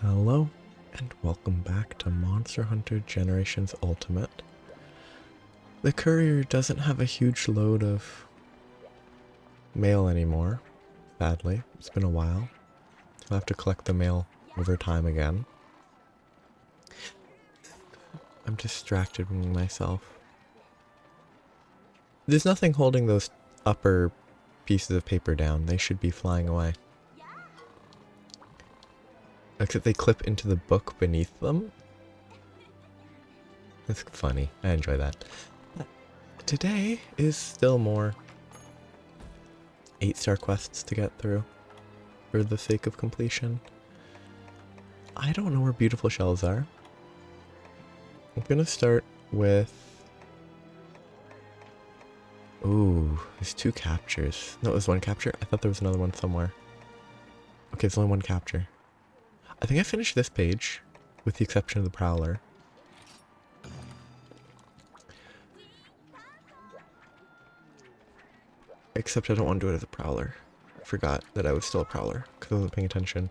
Hello, and welcome back to Monster Hunter Generations Ultimate. The courier doesn't have a huge load of mail anymore, sadly. It's been a while. I'll have to collect the mail over time again. I'm distracted with myself. There's nothing holding those upper pieces of paper down. They should be flying away. Except they clip into the book beneath them. That's funny. I enjoy that. Today is still more 8-star quests to get through for the sake of completion. I don't know where beautiful shells are. I'm gonna start with... Ooh, there's 2 captures. No, it was 1 capture? I thought there was another one somewhere. Okay, it's only 1 capture. I think I finished this page, with the exception of the Prowler. Except I don't want to do it as a Prowler. I forgot that I was still a Prowler, because I wasn't paying attention.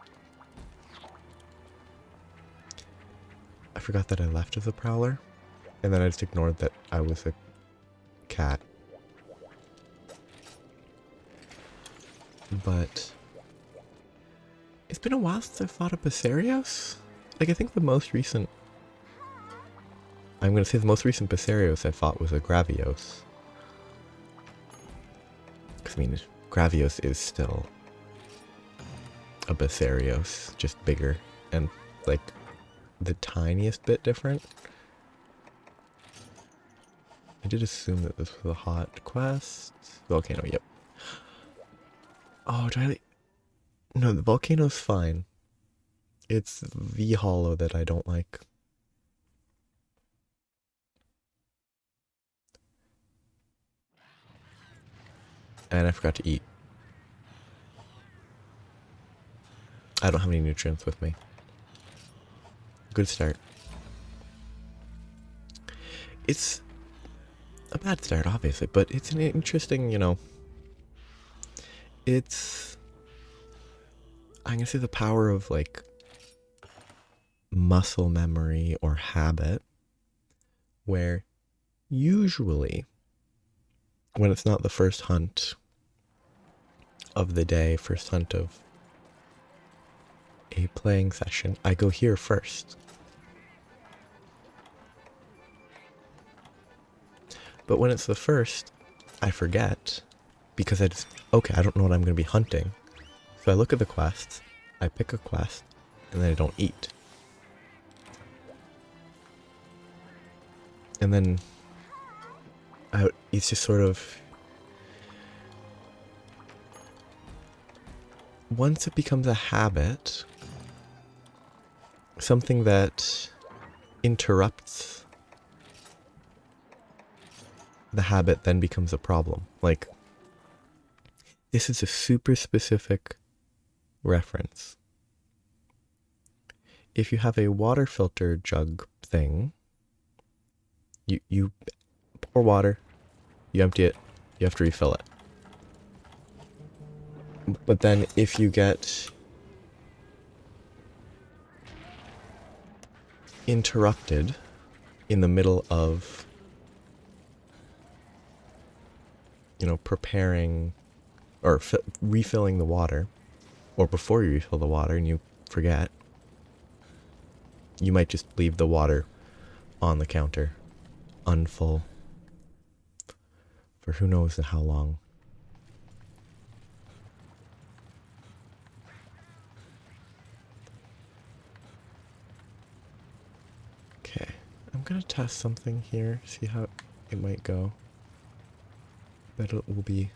I forgot that I left as a Prowler, and then I just ignored that I was a cat. But it's been a while since I fought a Basarios. Like, I think the most recent... I'm going to say the most recent Basarios I fought was a Gravios. Because, I mean, Gravios is still a Basarios, just bigger and, like, the tiniest bit different. I did assume that this was a hot quest. Volcano, yep. Oh, do I... No, the volcano's fine. It's the hollow that I don't like. And I forgot to eat. I don't have any nutrients with me. Good start. It's a bad start, obviously, but it's an interesting, you know... It's... I'm gonna say the power of, like, muscle memory or habit, where usually, when it's not the first hunt of the day, first hunt of a playing session, I go here first. But when it's the first, I forget, because I just, okay, I don't know what I'm going to be hunting. So I look at the quests, I pick a quest, and then I don't eat. And then it's just sort of... Once it becomes a habit, something that interrupts the habit then becomes a problem. Like, this is a super specific reference. If you have a water filter jug thing, you pour water, you empty it, you have to refill it. But then if you get interrupted in the middle of, you know, preparing or refilling the water, or before you refill the water and you forget, you might just leave the water on the counter, unfull, for who knows how long. Okay, I'm gonna test something here, see how it might go. Bet it will be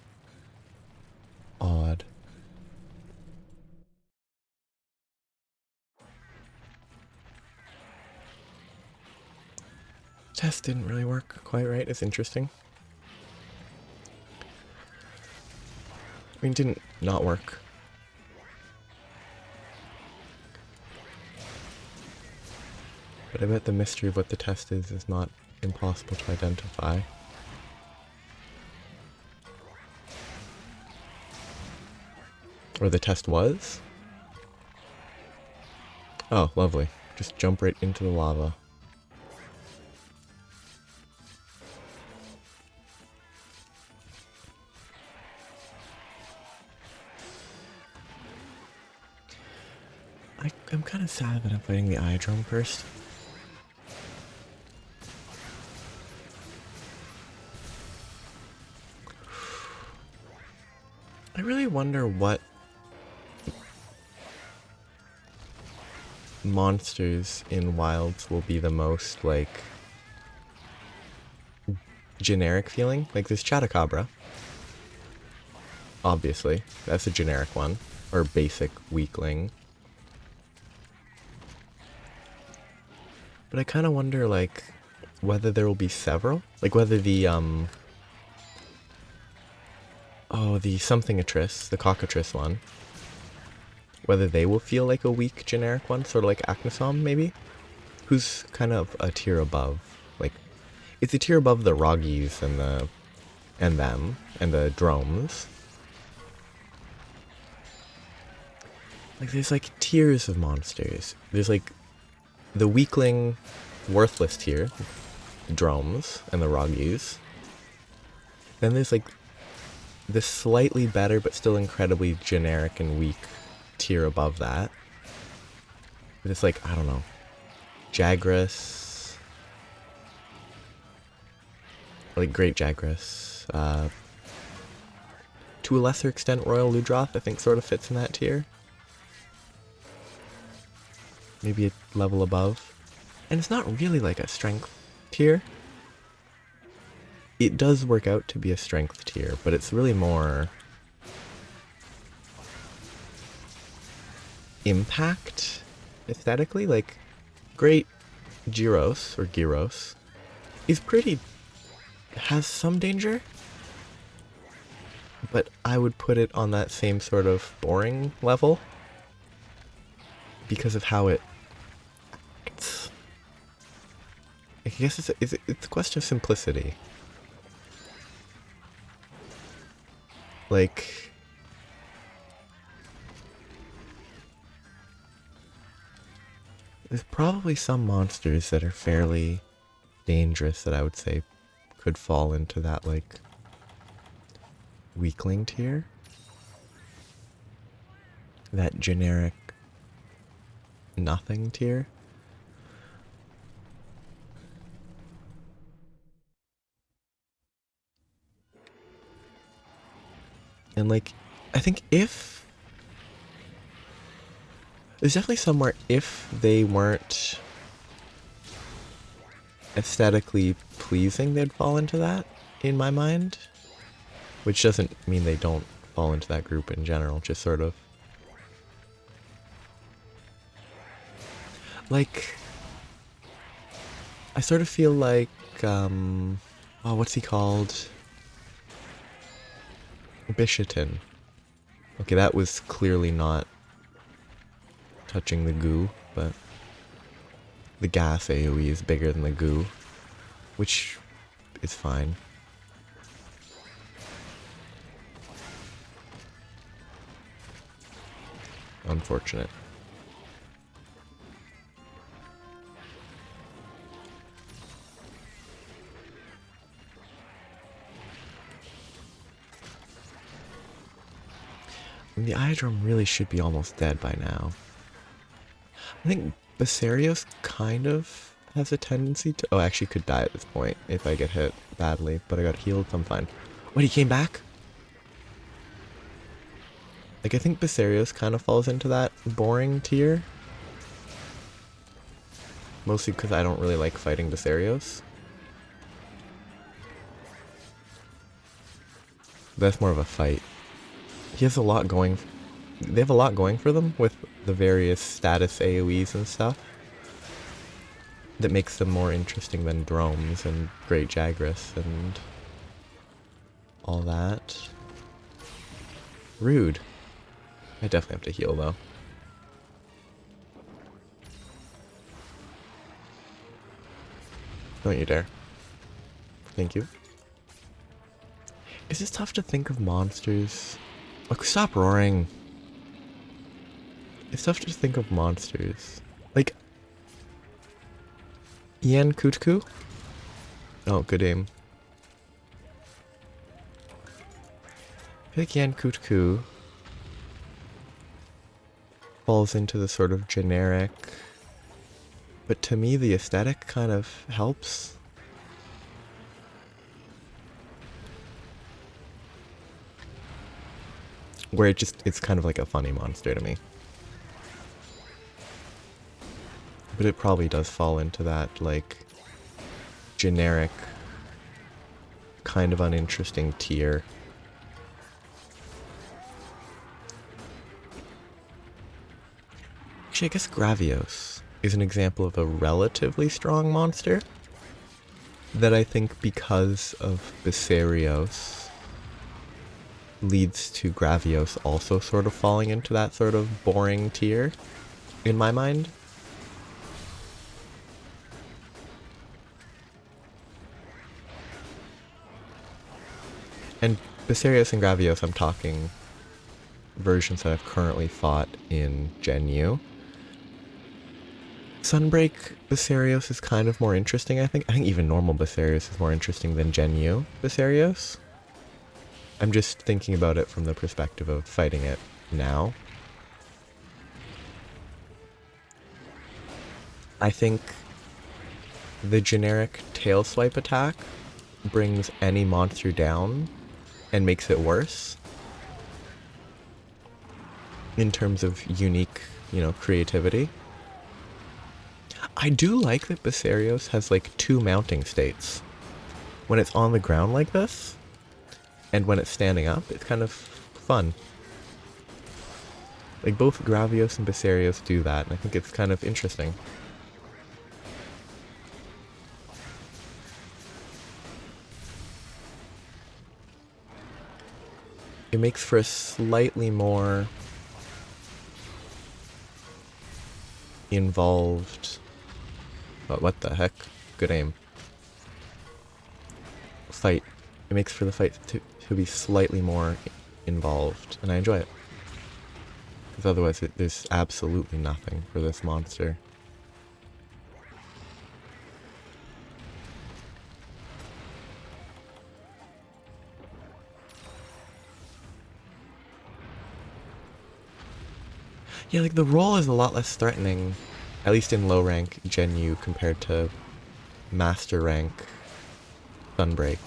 odd. Test didn't really work quite right. It's interesting. I mean, didn't not work. But I bet the mystery of what the test is not impossible to identify. Or the test was? Oh, lovely. Just jump right into the lava. I'm kind of sad that I'm fighting the Iodrome first. I really wonder what monsters in Wilds will be the most, like, generic feeling. Like, there's Chatacabra. Obviously. That's a generic one. Or basic weakling. But I kind of wonder, like, whether there will be several. Like, whether the, oh, the something-atris, the cockatrice one. Whether they will feel like a weak generic one, sort of like Acnosom, maybe? Who's kind of a tier above. Like, it's a tier above the Roggies and the... and them, and the Dromes. Like, there's, like, tiers of monsters. There's, like, the weakling, worthless tier, the Dromes, and the Roggies. Then there's, like, the slightly better, but still incredibly generic and weak tier above that. It's like, I don't know, Jagras, like Great Jagras, to a lesser extent Royal Ludroth, I think sort of fits in that tier. Maybe a level above. And it's not really like a strength tier. It does work out to be a strength tier, but it's really more impact aesthetically. Like, Great Gyros, or Gyros, is pretty... has some danger, but I would put it on that same sort of boring level because of how it acts. I guess it's a question of simplicity. Like, there's probably some monsters that are fairly dangerous that I would say could fall into that, like, weakling tier. That generic nothing tier. And, like, I think if... there's definitely somewhere if they weren't aesthetically pleasing, they'd fall into that, in my mind. Which doesn't mean they don't fall into that group in general, just sort of... like, I sort of feel like, oh, what's he called? Bishatin. Okay, that was clearly not touching the goo, but the gas AoE is bigger than the goo, which is fine. Unfortunate. The Iodrome really should be almost dead by now. I think Basarios kind of has a tendency to... oh, actually could die at this point if I get hit badly, but I got healed, so I'm fine. Wait, he came back? Like, I think Basarios kind of falls into that boring tier. Mostly because I don't really like fighting Basarios. That's more of a fight. He has a lot going... they have a lot going for them with the various status AoEs and stuff. That makes them more interesting than Dromes and Great Jagras and all that. Rude. I definitely have to heal though. Don't you dare. Thank you. It's just tough to think of monsters. Like, stop roaring. It's tough to think of monsters Like, Yan Kutku? Oh, good aim. I feel like Yan Kutku falls into the sort of generic, but to me the aesthetic kind of helps. Where it's kind of like a funny monster to me. But it probably does fall into that, like, generic, kind of uninteresting tier. Actually, I guess Gravios is an example of a relatively strong monster that I think, because of Basarios, leads to Gravios also sort of falling into that sort of boring tier, in my mind. And Basarios and Gravios, I'm talking versions that I've currently fought in Gen U. Sunbreak Basarios is kind of more interesting, I think. I think even normal Basarios is more interesting than Gen U Basarios. I'm just thinking about it from the perspective of fighting it now. I think the generic tail swipe attack brings any monster down and makes it worse in terms of unique, creativity. I do like that Basarios has like 2 mounting states. When it's on the ground like this, and when it's standing up, it's kind of fun. Like, both Gravios and Basarios do that, and I think it's kind of interesting. It makes for a slightly more involved... Oh, what the heck? Good aim. Fight. It makes for the fight to be slightly more involved, and I enjoy it. Because otherwise there's absolutely nothing for this monster. Yeah, like, the roll is a lot less threatening, at least in low rank Gen U, compared to master rank Sunbreak.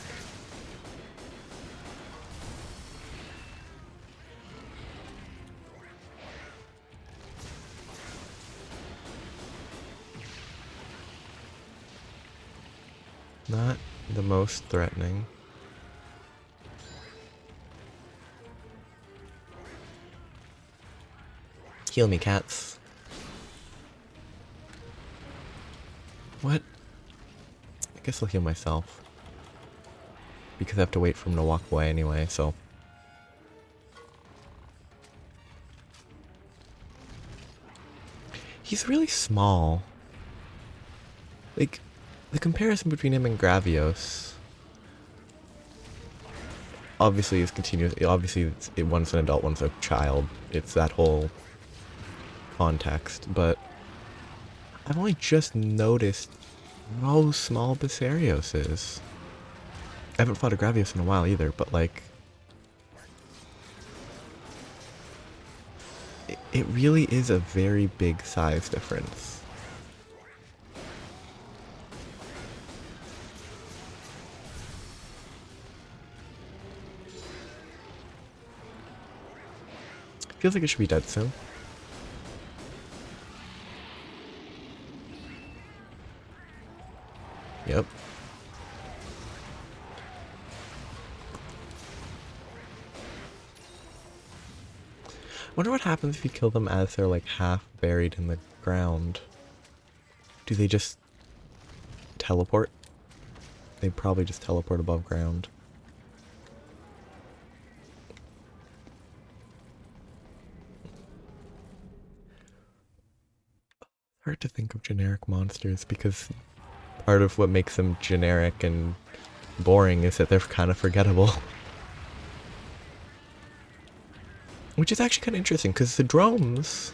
Not the most threatening. Heal me, cats. What? I guess I'll heal myself. Because I have to wait for him to walk away anyway, so... He's really small. Like, the comparison between him and Gravios... Obviously is continuous. Obviously, one's an adult, one's a child. It's that whole context, but I've only just noticed how small Basarios is. I haven't fought a Gravios in a while either, but like... It really is a very big size difference. Feels like it should be dead soon. Yep. Wonder what happens if you kill them as they're like half buried in the ground. Do they just teleport? They probably just teleport above ground. Hard to think of generic monsters because part of what makes them generic and boring is that they're kind of forgettable. Which is actually kind of interesting because the drones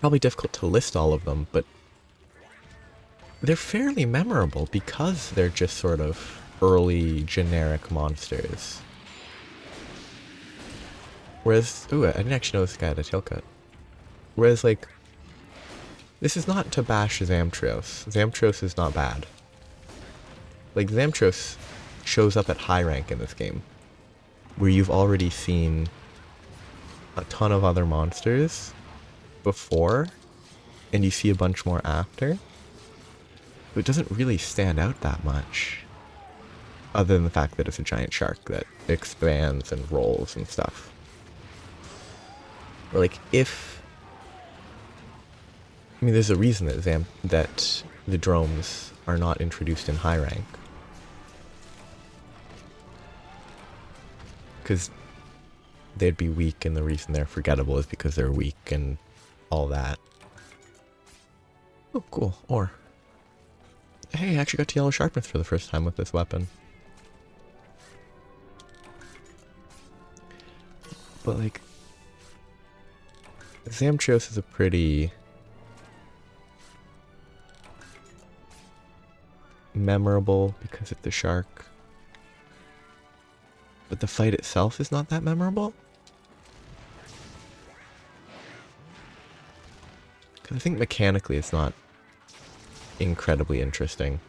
Probably difficult to list all of them, but they're fairly memorable because they're just sort of early generic monsters. Whereas, ooh, I didn't actually know this guy had a tail cut. Whereas, like, this is not to bash Zamtrios. Zamtrios is not bad. Like, Zamtrios shows up at high rank in this game, where you've already seen a ton of other monsters before, and you see a bunch more after. But it doesn't really stand out that much, other than the fact that it's a giant shark that expands and rolls and stuff. Or like, if... I mean, there's a reason that the dromes are not introduced in high rank. Because they'd be weak, and the reason they're forgettable is because they're weak and all that. Oh, cool. Ore. Hey, I actually got to yellow sharpness for the first time with this weapon. But, like, Zamtrios is a pretty memorable because it's the shark. But the fight itself is not that memorable. Because I think mechanically it's not incredibly interesting.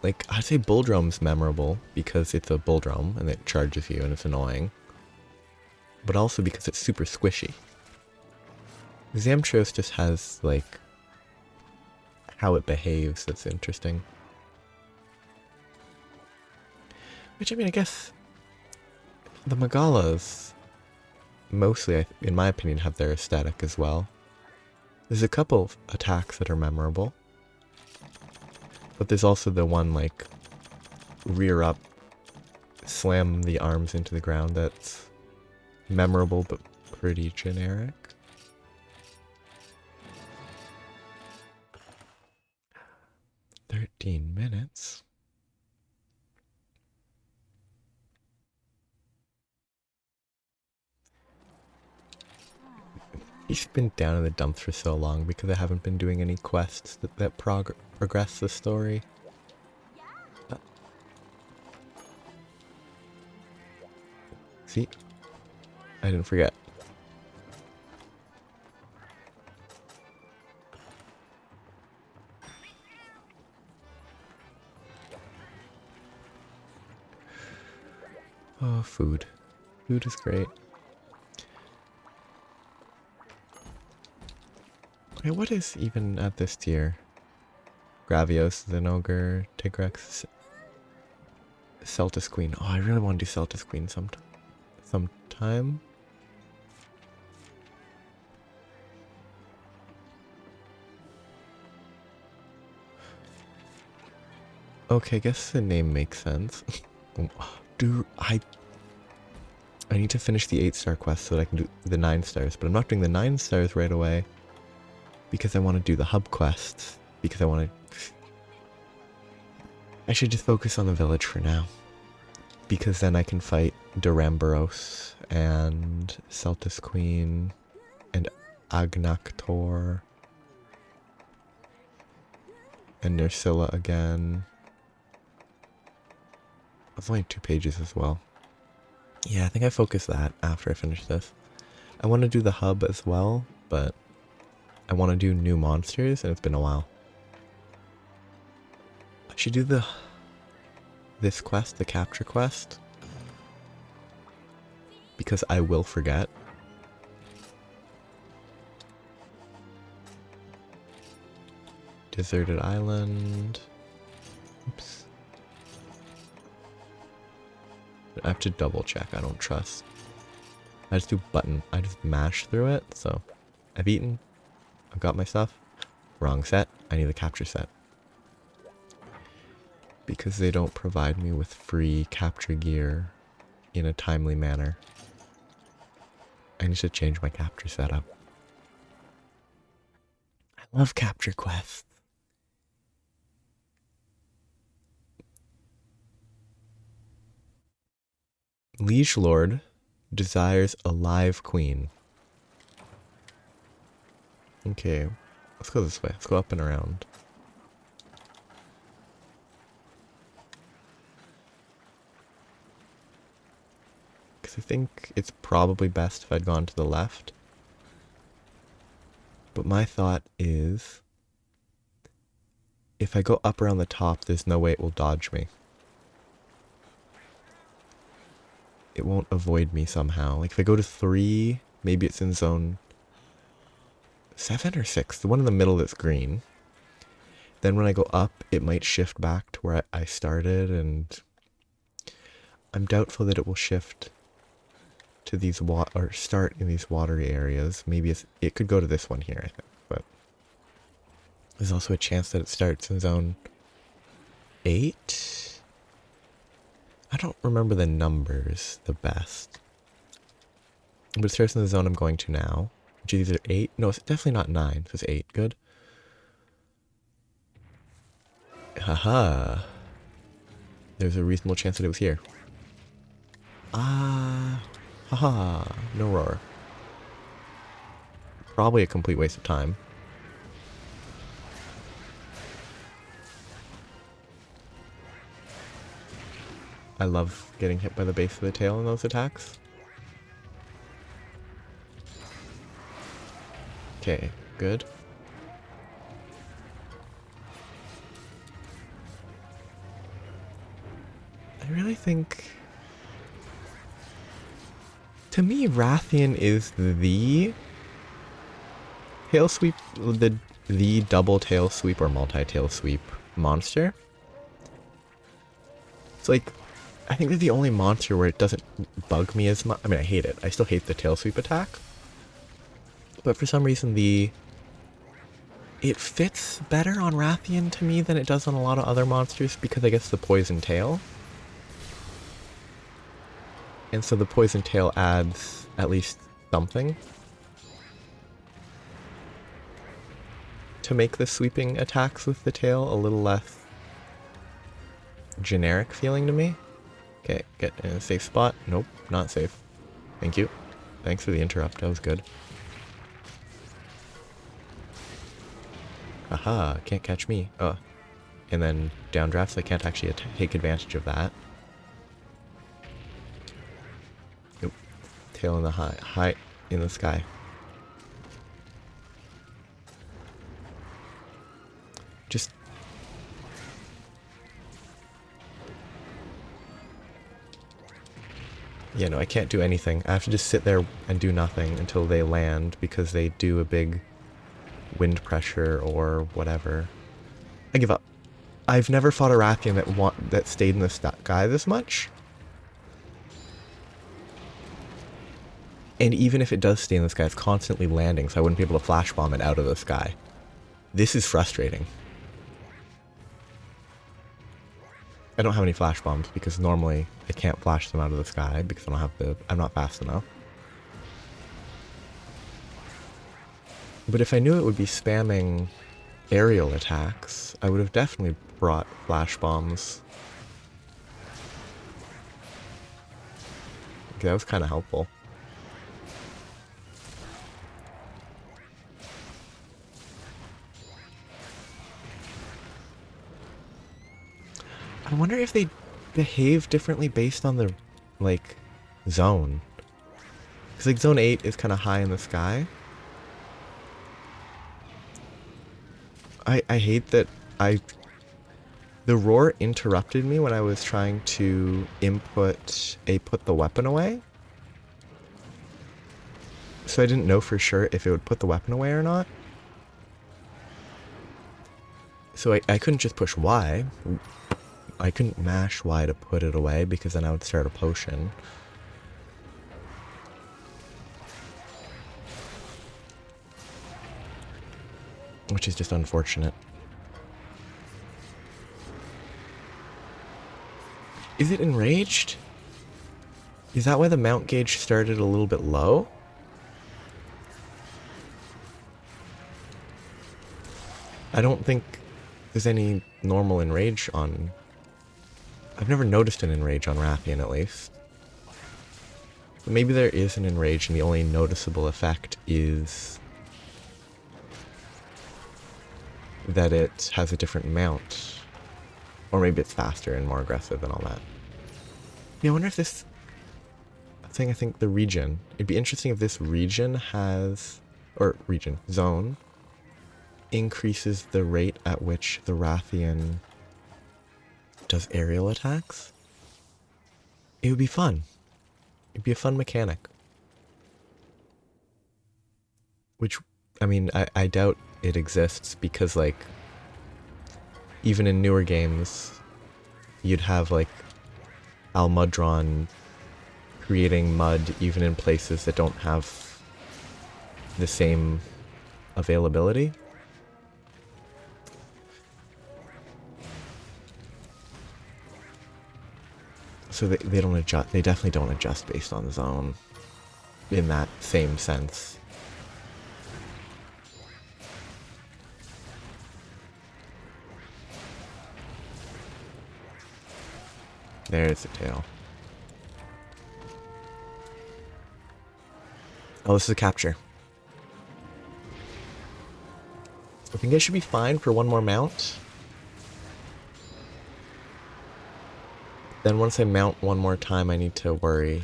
Like, I'd say Bulldrome's memorable because it's a Bulldrome and it charges you and it's annoying. But also because it's super squishy. Zamtrios just has, like, how it behaves that's interesting. Which, I mean, I guess the Magalas mostly, in my opinion, have their aesthetic as well. There's a couple of attacks that are memorable. But there's also the one, like, rear up, slam the arms into the ground that's memorable but pretty generic. $13. He's been down in the dumps for so long because I haven't been doing any quests that progress the story. See? I didn't forget. Oh, food. Food is great. Okay, what is even at this tier? Gravios, Zinogre, Tigrex, Celtis Queen. Oh, I really want to do Celtis Queen sometime. Okay, I guess the name makes sense. Dude, I need to finish the 8-star quest so that I can do the 9 stars, but I'm not doing the 9 stars right away because I want to do the hub quest, because I should just focus on the village for now, because then I can fight Duramboros and Celtis Queen and Agnaktor and Nerscylla again. That's only 2 pages as well. Yeah, I think I focus that after I finish this. I want to do the hub as well, but I want to do new monsters, and it's been a while. I should do this quest, the capture quest, because I will forget. Deserted Island. Oops. I have to double check, I don't trust. I just do button, I just mash through it, so I've eaten, I've got my stuff. Wrong set, I need the capture set. Because they don't provide me with free capture gear in a timely manner. I need to change my capture setup. I love capture quests. Liege Lord desires a live queen. Okay, let's go this way. Let's go up and around. Because I think it's probably best if I'd gone to the left. But my thought is, if I go up around the top, there's no way it will dodge me. It won't avoid me somehow. Like if I go to 3, maybe it's in zone 7 or 6, the one in the middle that's green. Then when I go up, it might shift back to where I started, and I'm doubtful that it will shift to these or start in these watery areas. Maybe it could go to this one here, I think, but there's also a chance that it starts in zone 8. I don't remember the numbers the best, but it starts in the zone I'm going to now, which is either 8. No, it's definitely not 9. So it's 8. Good. Haha. There's a reasonable chance that it was here. Haha. No roar. Probably a complete waste of time. I love getting hit by the base of the tail in those attacks. Okay, good. I really think... To me, Rathian is the tail sweep, the double tail sweep or multi-tail sweep monster. It's like, I think they're the only monster where it doesn't bug me as much. I mean, I hate it. I still hate the tail sweep attack. But for some reason, it fits better on Rathian to me than it does on a lot of other monsters because I guess the poison tail. And so the poison tail adds at least something to make the sweeping attacks with the tail a little less generic feeling to me. Okay, get in a safe spot. Nope, not safe. Thank you. Thanks for the interrupt, that was good. Aha, can't catch me. Oh, and then downdrafts, I can't actually take advantage of that. Nope. Tail in the high in the sky. Just... Yeah, no, I can't do anything. I have to just sit there and do nothing until they land because they do a big wind pressure or whatever. I give up. I've never fought a Rathian that stayed in the sky this much. And even if it does stay in the sky, it's constantly landing, so I wouldn't be able to flash bomb it out of the sky. This is frustrating. I don't have any flash bombs because normally I can't flash them out of the sky because I'm not fast enough. But if I knew it would be spamming aerial attacks, I would have definitely brought flash bombs. Okay, that was kind of helpful. I wonder if they behave differently based on the, like, zone. Because, like, zone 8 is kind of high in the sky. I hate that the roar interrupted me when I was trying to put the weapon away. So I didn't know for sure if it would put the weapon away or not. So I couldn't just push Y. I couldn't mash Y to put it away because then I would start a potion. Which is just unfortunate. Is it enraged? Is that why the mount gauge started a little bit low? I don't think there's any normal enrage on... I've never noticed an enrage on Rathian, at least. Maybe there is an Enrage and the only noticeable effect is that it has a different mount. Or maybe it's faster and more aggressive and all that. Yeah, I wonder if this thing, I think the region, it'd be interesting if this region has, or region, zone, increases the rate at which the Rathian does aerial attacks. It would be fun. It'd be a fun mechanic. Which, I mean, I doubt it exists because, like, even in newer games, you'd have, like, Almudron creating mud even in places that don't have the same availability. So they don't adjust, they definitely don't adjust based on zone in that same sense. There's the tail. Oh, this is a capture. I think I should be fine for one more mount. Then once I mount one more time, I need to worry.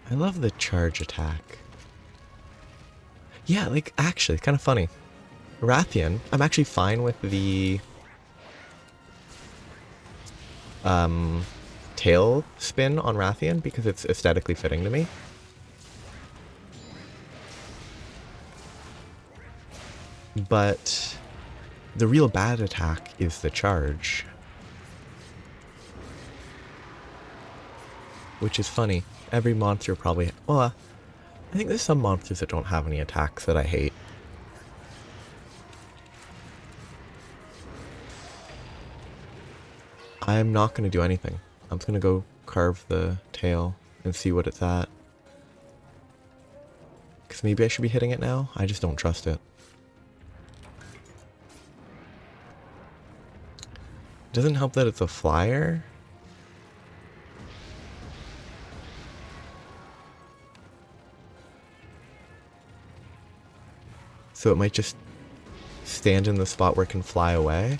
I love the charge attack. Yeah, like, actually, it's kind of funny. Rathian, I'm actually fine with the tail spin on Rathian because it's aesthetically fitting to me. But the real bad attack is the charge. Which is funny. Every monster probably... Well, I think there's some monsters that don't have any attacks that I hate. I'm not going to do anything. I'm just going to go carve the tail and see what it's at. Because maybe I should be hitting it now? I just don't trust it. Doesn't help that it's a flyer. So it might just stand in the spot where it can fly away.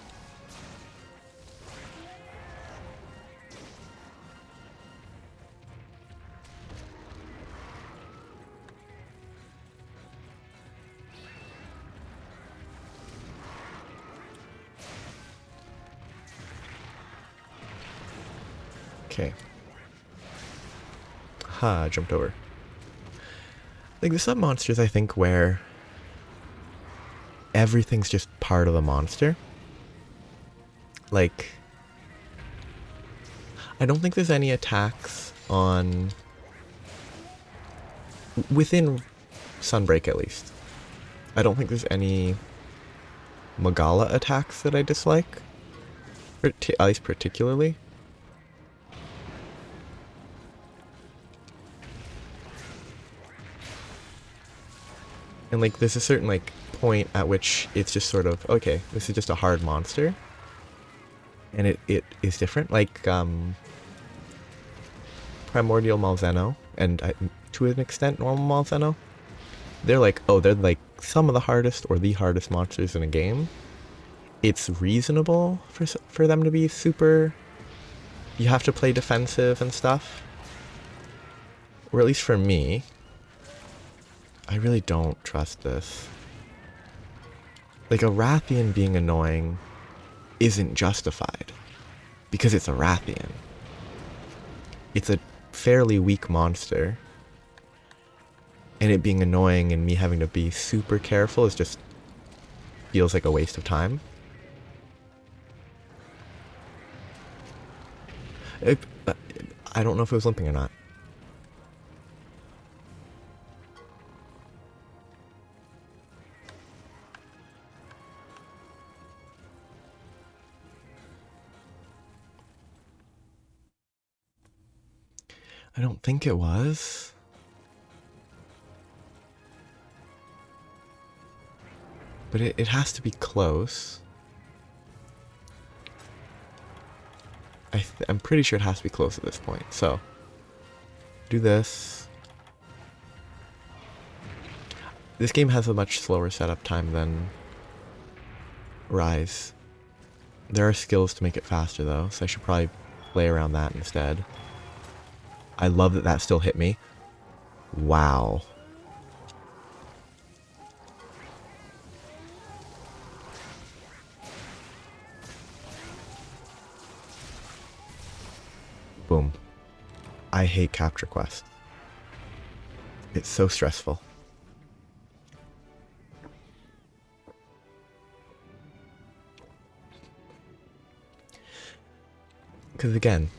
Okay. Ha, jumped over. Like, there's some monsters, I think, where everything's just part of the monster. Like, I don't think there's any attacks on... Within Sunbreak, at least. I don't think there's any Magala attacks that I dislike. Or at least particularly. And, like, there's a certain, like, point at which it's just sort of, okay, this is just a hard monster. And it is different. Like, Primordial Malzeno, and to an extent, normal Malzeno. They're like, oh, they're like some of the hardest or the hardest monsters in a game. It's reasonable for them to be super... You have to play defensive and stuff. Or at least for me. I really don't trust this. Like, a Rathian being annoying isn't justified. Because it's a Rathian. It's a fairly weak monster. And it being annoying and me having to be super careful is just... feels like a waste of time. I don't know if it was limping or not. I don't think it was. But it has to be close. I'm pretty sure it has to be close at this point. So, do this. This game has a much slower setup time than Rise. There are skills to make it faster though, so I should probably play around that instead. I love that that still hit me. Wow. Boom. I hate capture quests. It's so stressful. Because again,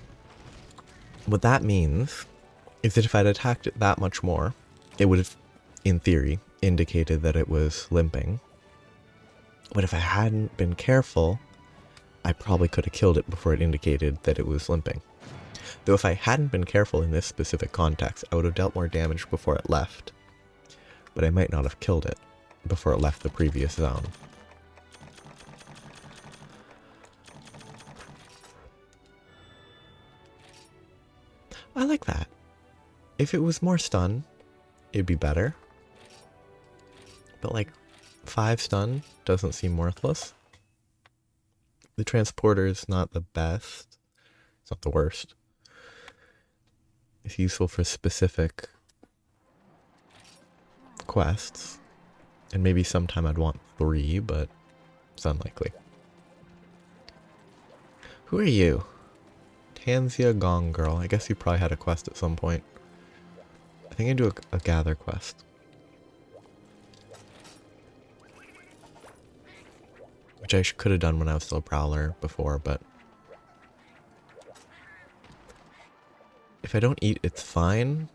what that means is that if I'd attacked it that much more, it would have, in theory, indicated that it was limping. But if I hadn't been careful, I probably could have killed it before it indicated that it was limping. Though if I hadn't been careful in this specific context, I would have dealt more damage before it left. But I might not have killed it before it left the previous zone. I like that. If it was more stun, it'd be better. But like, 5 stun doesn't seem worthless. The transporter is not the best. It's not the worst. It's useful for specific quests. And maybe sometime I'd want 3, but it's unlikely. Who are you? Tanzia Gong Girl. I guess you probably had a quest at some point. I think I do a gather quest. Which I could have done when I was still a Prowler before, but... if I don't eat, it's fine.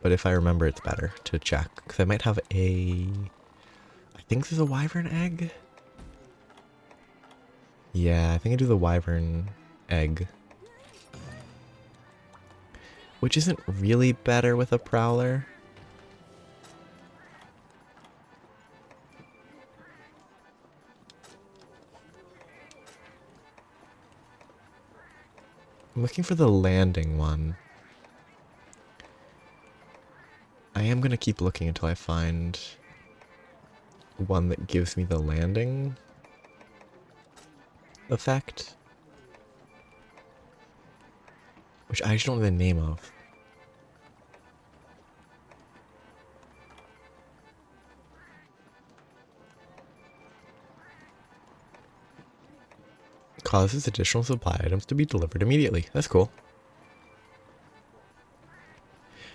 But if I remember, it's better to check. Because I might have a... I think this is a Wyvern egg? Yeah, I think I do the Wyvern egg. Which isn't really better with a Prowler. I'm looking for the landing one. I am going to keep looking until I find one that gives me the landing effect. Which I just don't know the name of. Causes additional supply items to be delivered immediately. That's cool.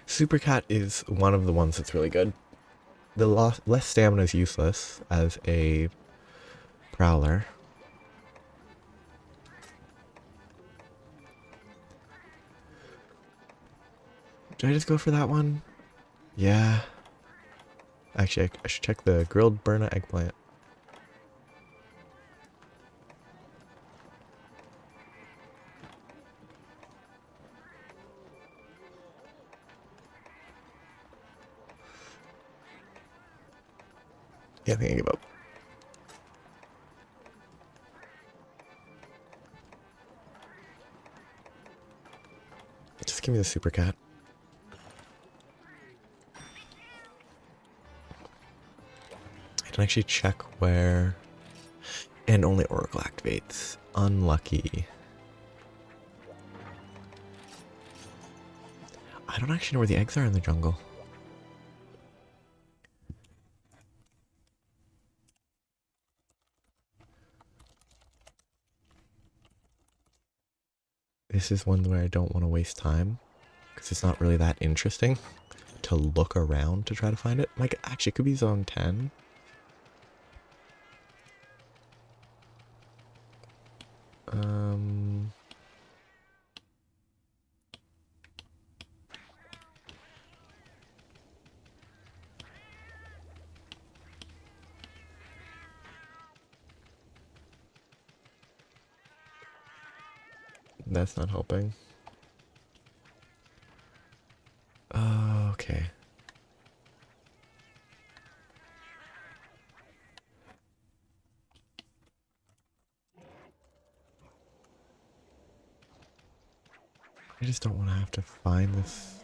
Super Cat is one of the ones that's really good. The less stamina is useless as a Prowler. Did I just go for that one? Yeah. Actually, I should check the grilled Burna eggplant. Yeah, I think I give up. Just give me the Super Cat. I can actually check where... and only Oracle activates. Unlucky. I don't actually know where the eggs are in the jungle. This is one where I don't want to waste time, because it's not really that interesting to look around to try to find it. Like, actually, it could be zone 10. That's not helping. Okay. I just don't want to have to find this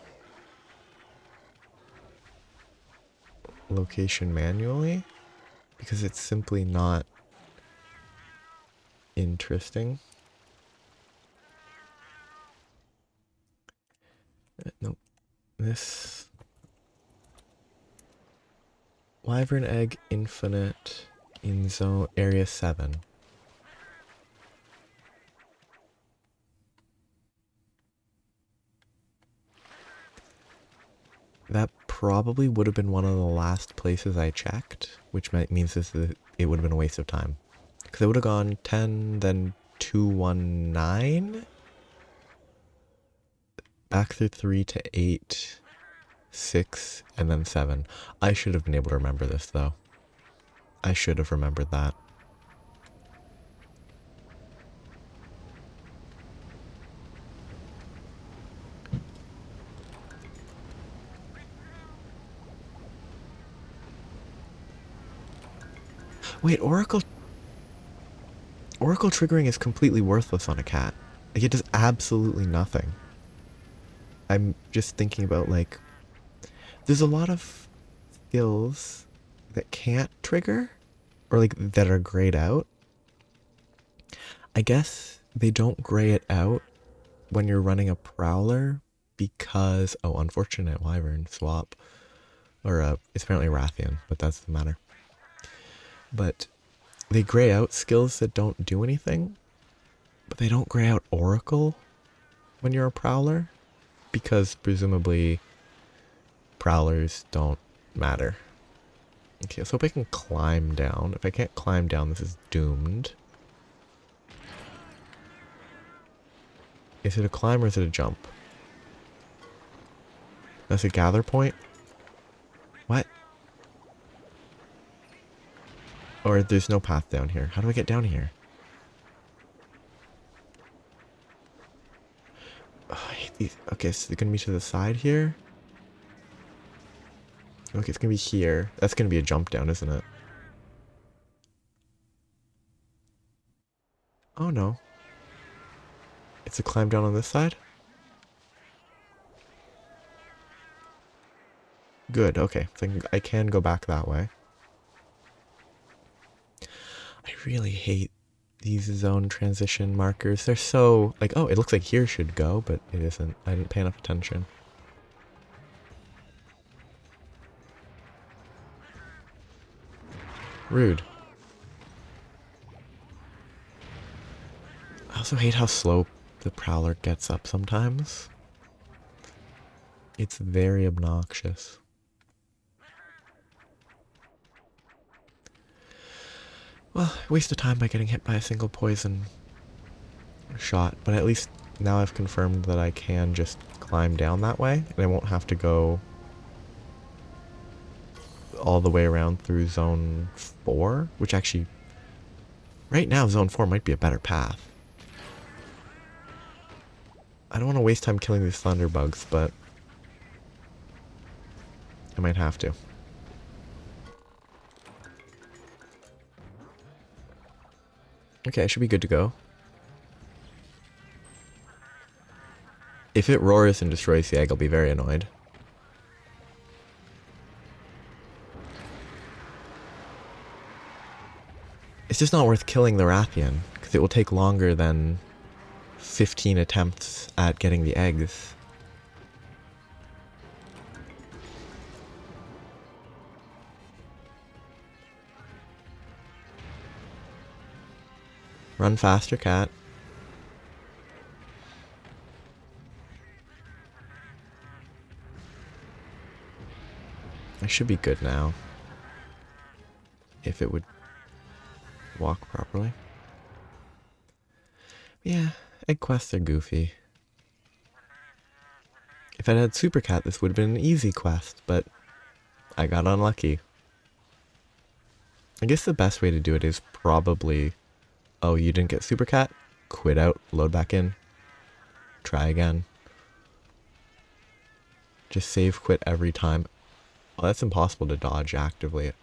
location manually because it's simply not interesting. Nope. This Wyvern Egg Infinite in zone area 7. That probably would have been one of the last places I checked, which means it would have been a waste of time. Because it would have gone 10, then 219, back through 3 to 8, 6, and then 7. I should have been able to remember this, though. I should have remembered that. Wait, Oracle triggering is completely worthless on a cat. Like, it does absolutely nothing. I'm just thinking about, like, there's a lot of skills that can't trigger, or, like, that are grayed out. I guess they don't gray it out when you're running a Prowler because, oh, unfortunate Wyvern swap. Or, it's apparently Rathian, but that doesn't matter. But they gray out skills that don't do anything, but they don't gray out Oracle when you're a Prowler, because presumably Prowlers don't matter. Okay, let's hope I can climb down. If I can't climb down, this is doomed. Is it a climb or is it a jump? That's a gather point? What? Or there's no path down here. How do I get down here? Oh, I hate these. Okay, so they're gonna be to the side here? Okay, it's gonna be here. That's gonna be a jump down, isn't it? Oh no. It's a climb down on this side? Good, okay. So I can go back that way. I really hate these zone transition markers. They're so, like, oh, it looks like here should go, but it isn't. I didn't pay enough attention. Rude. I also hate how slow the Prowler gets up sometimes. It's very obnoxious. Well, waste of time by getting hit by a single poison shot, but at least now I've confirmed that I can just climb down that way, and I won't have to go all the way around through zone 4, which actually, right now zone 4 might be a better path. I don't want to waste time killing these thunderbugs, but I might have to. Okay, I should be good to go. If it roars and destroys the egg, I'll be very annoyed. It's just not worth killing the Rathian, because it will take longer than 15 attempts at getting the eggs. Run faster, cat. I should be good now. If it would walk properly. Yeah, egg quests are goofy. If I'd had Super Cat, this would have been an easy quest, but I got unlucky. I guess the best way to do it is probably, oh, you didn't get Super Cat? Quit out, load back in, try again. Just save quit every time. Well, that's impossible to dodge actively.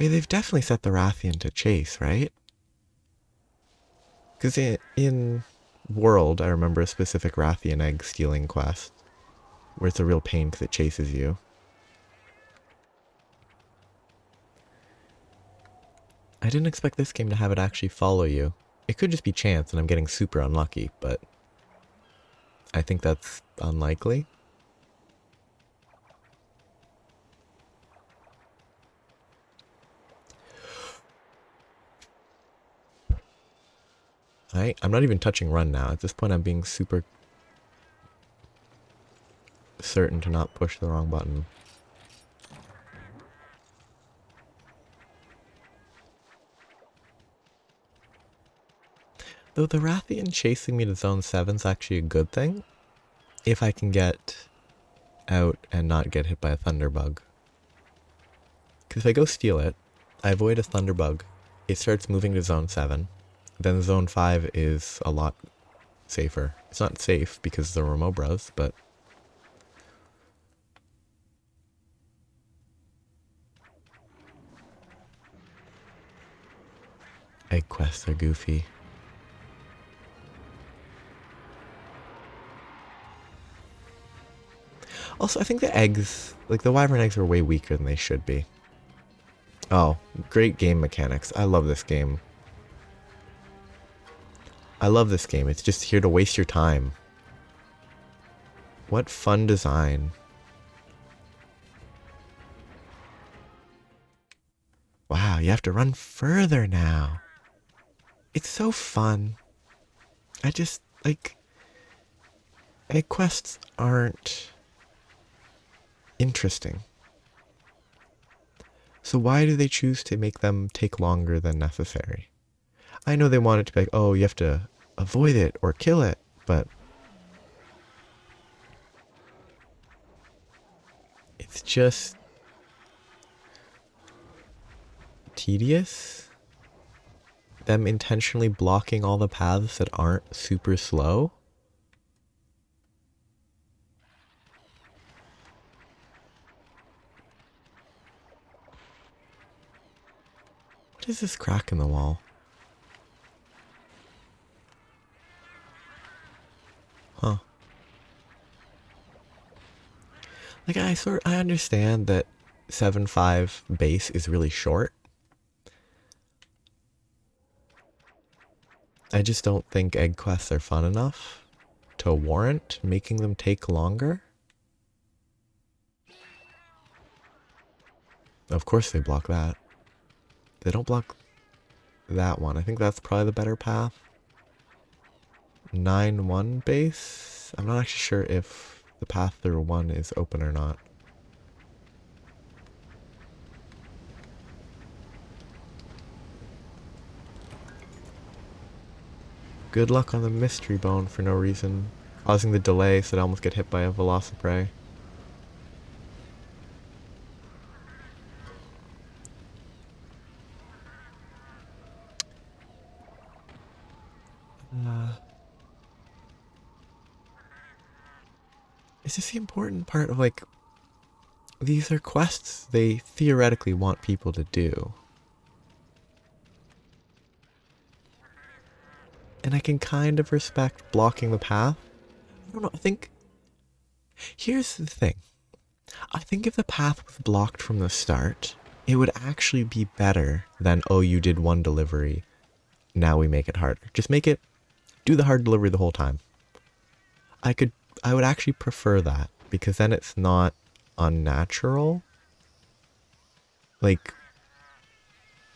I mean, they've definitely set the Rathian to chase, right? Because in World, I remember a specific Rathian egg stealing quest where it's a real pain because it chases you. I didn't expect this game to have it actually follow you. It could just be chance and I'm getting super unlucky, but I think that's unlikely. I'm not even touching run now. At this point, I'm being super certain to not push the wrong button. Though the Rathian chasing me to zone 7 is actually a good thing, if I can get out and not get hit by a Thunderbug. Because if I go steal it, I avoid a Thunderbug, it starts moving to zone 7, then zone 5 is a lot safer. It's not safe because of the Remobras, but... Egg quests are goofy. Also, I think the eggs, like the Wyvern eggs, are way weaker than they should be. Oh, great game mechanics. I love this game. I love this game. It's just here to waste your time. What fun design. Wow, you have to run further now. It's so fun. I just, like... Egg quests aren't interesting. So why do they choose to make them take longer than necessary? I know they want it to be like, oh, you have to avoid it or kill it, but it's just tedious. Them intentionally blocking all the paths that aren't super slow. What is this crack in the wall? Huh. Like, I understand that 7.5 base is really short. I just don't think egg quests are fun enough to warrant making them take longer. Of course they block that. They don't block that one. I think that's probably the better path. 9-1 base? I'm not actually sure if the path through 1 is open or not. Good luck on the mystery bone for no reason, causing the delay so that I almost get hit by a Velociprey. Is this the important part of, like, these are quests they theoretically want people to do. And I can kind of respect blocking the path. I don't know, I think... Here's the thing. I think if the path was blocked from the start, it would actually be better than, oh, you did one delivery, now we make it harder. Just make it, do the hard delivery the whole time. I would actually prefer that, because then it's not unnatural. Like,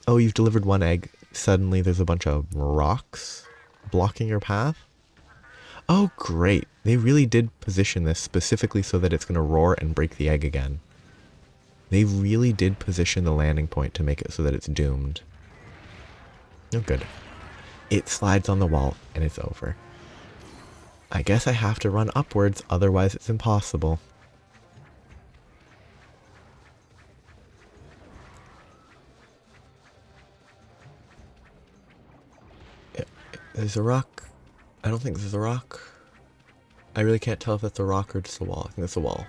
oh, you've delivered one egg, suddenly there's a bunch of rocks blocking your path. Oh, great. They really did position this specifically so that it's going to roar and break the egg again. They really did position the landing point to make it so that it's doomed. Oh, good. It slides on the wall and it's over. I guess I have to run upwards, otherwise it's impossible. There's a rock. I don't think there's a rock. I really can't tell if that's a rock or just a wall. I think that's a wall.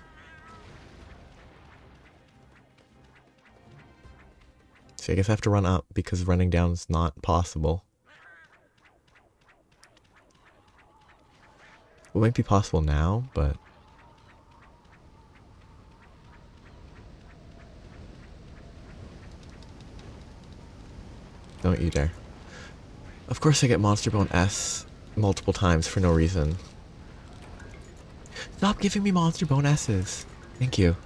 So I guess I have to run up because running down is not possible. It might be possible now, but... Don't you dare. Of course I get Monster Bone S multiple times for no reason. Stop giving me Monster Bone S's. Thank you.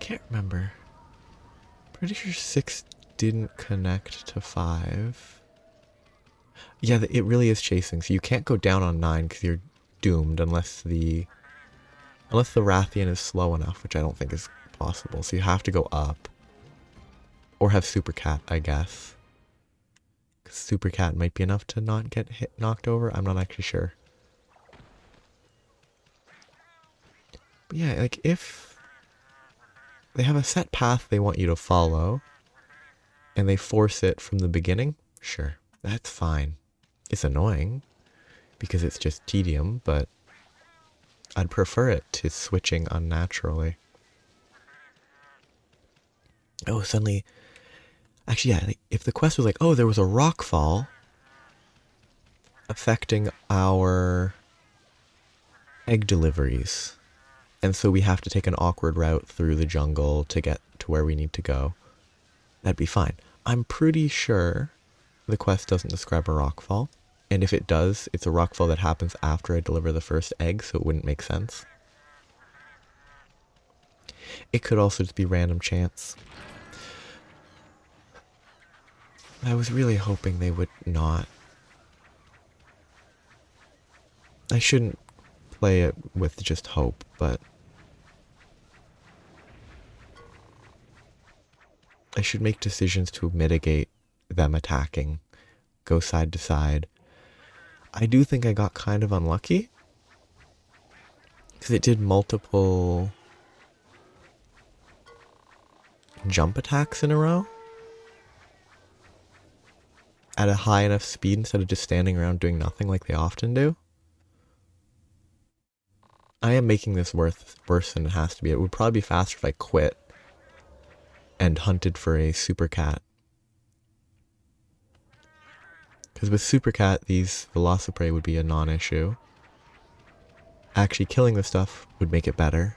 Can't remember. Pretty sure 6 didn't connect to 5. Yeah, it really is chasing, so you can't go down on 9 because you're doomed unless the Rathian is slow enough, which I don't think is possible. So you have to go up. Or have Super Cat, I guess. Because Super Cat might be enough to not get knocked over. I'm not actually sure. But yeah, like if they have a set path they want you to follow, and they force it from the beginning, sure, that's fine. It's annoying, because it's just tedium, but I'd prefer it to switching unnaturally. Oh, suddenly... Actually, yeah, like, if the quest was like, oh, there was a rock fall affecting our egg deliveries, and so we have to take an awkward route through the jungle to get to where we need to go, that'd be fine. I'm pretty sure the quest doesn't describe a rock fall, and if it does, it's a rock fall that happens after I deliver the first egg, so it wouldn't make sense. It could also just be random chance. I was really hoping they would not. I shouldn't play it with just hope, but I should make decisions to mitigate them attacking, go side to side. I do think I got kind of unlucky, because it did multiple jump attacks in a row at a high enough speed instead of just standing around doing nothing like they often do. I am making this worse than it has to be. It would probably be faster if I quit and hunted for a Super Cat. Because with Super Cat, these Velociprey would be a non-issue. Actually, killing the stuff would make it better.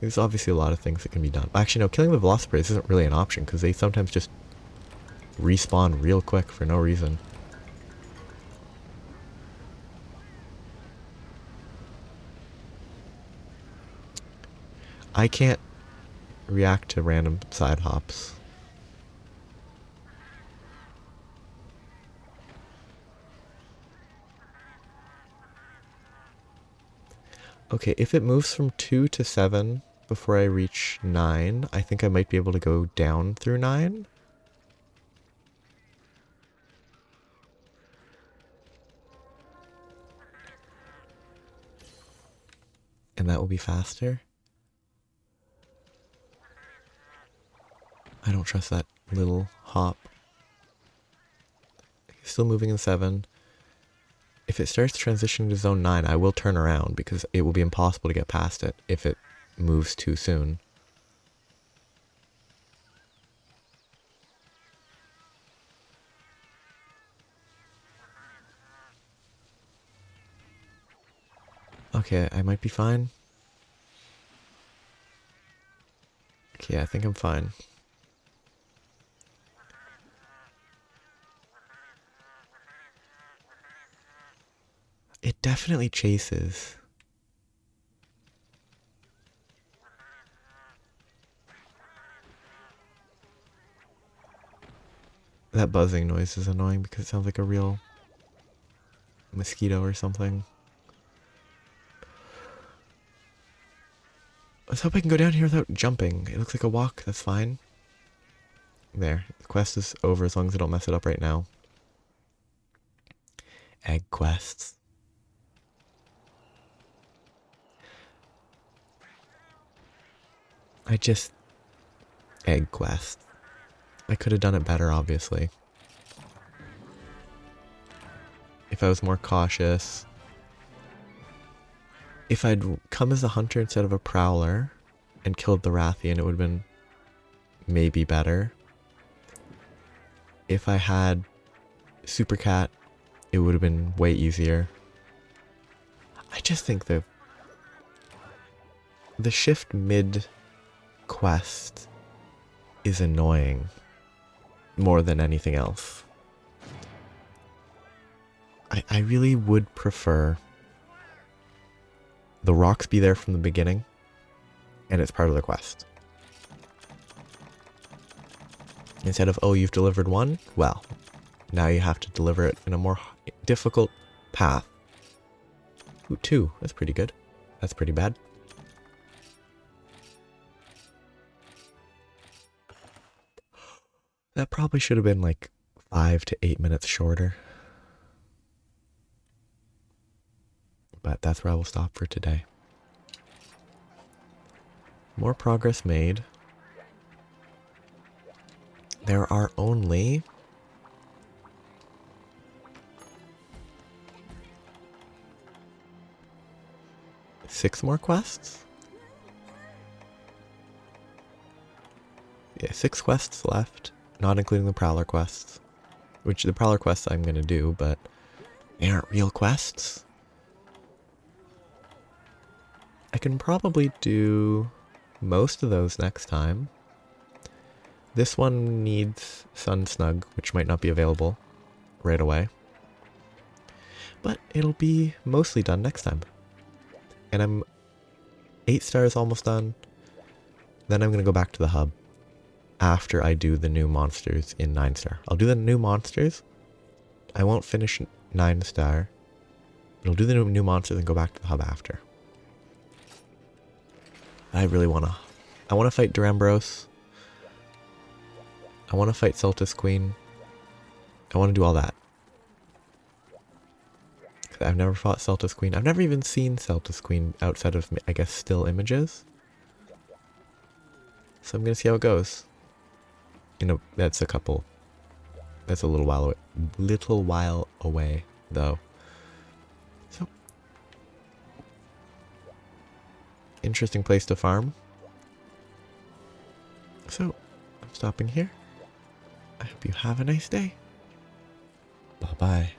There's obviously a lot of things that can be done. Actually, no, killing the Velociprey isn't really an option because they sometimes just respawn real quick for no reason. I can't react to random side hops. Okay, if it moves from 2 to 7 before I reach 9, I think I might be able to go down through 9. And that will be faster. I don't trust that little hop. He's still moving in 7. If it starts transitioning to zone 9, I will turn around because it will be impossible to get past it if it moves too soon. Okay, I might be fine. Okay, I think I'm fine. It definitely chases. That buzzing noise is annoying because it sounds like a real mosquito or something. Let's hope I can go down here without jumping. It looks like a walk, that's fine. There, the quest is over as long as I don't mess it up right now. Egg quests. Egg quest. I could have done it better, obviously. if I was more cautious. If I'd come as a hunter instead of a prowler and killed the Rathian, it would have been maybe better. If I had Super Cat, it would have been way easier. I just think the shift mid quest is annoying more than anything else. I really would prefer the rocks be there from the beginning and it's part of the quest. Instead of, oh, you've delivered one, well, now you have to deliver it in a more difficult path. Ooh, 2, that's pretty good. That's pretty bad. That probably should have been like 5 to 8 minutes shorter. But that's where I will stop for today. More progress made. There are only 6 more quests? Yeah, 6 quests left, not including the Prowler quests. Which the Prowler quests I'm gonna do, but they aren't real quests. I can probably do most of those next time. This one needs Sun Snug, which might not be available right away. But it'll be mostly done next time. And I'm 8 stars almost done. Then I'm going to go back to the hub after I do the new monsters in 9 star. I'll do the new monsters. I won't finish 9 star. I'll do the new monsters and go back to the hub after. I really want to... I want to fight Durambros. I want to fight Celtis Queen. I want to do all that. I've never fought Celtis Queen. I've never even seen Celtis Queen outside of, I guess, still images. So I'm going to see how it goes. You know, that's a little while away, though. So, interesting place to farm. So, I'm stopping here. I hope you have a nice day. Bye-bye.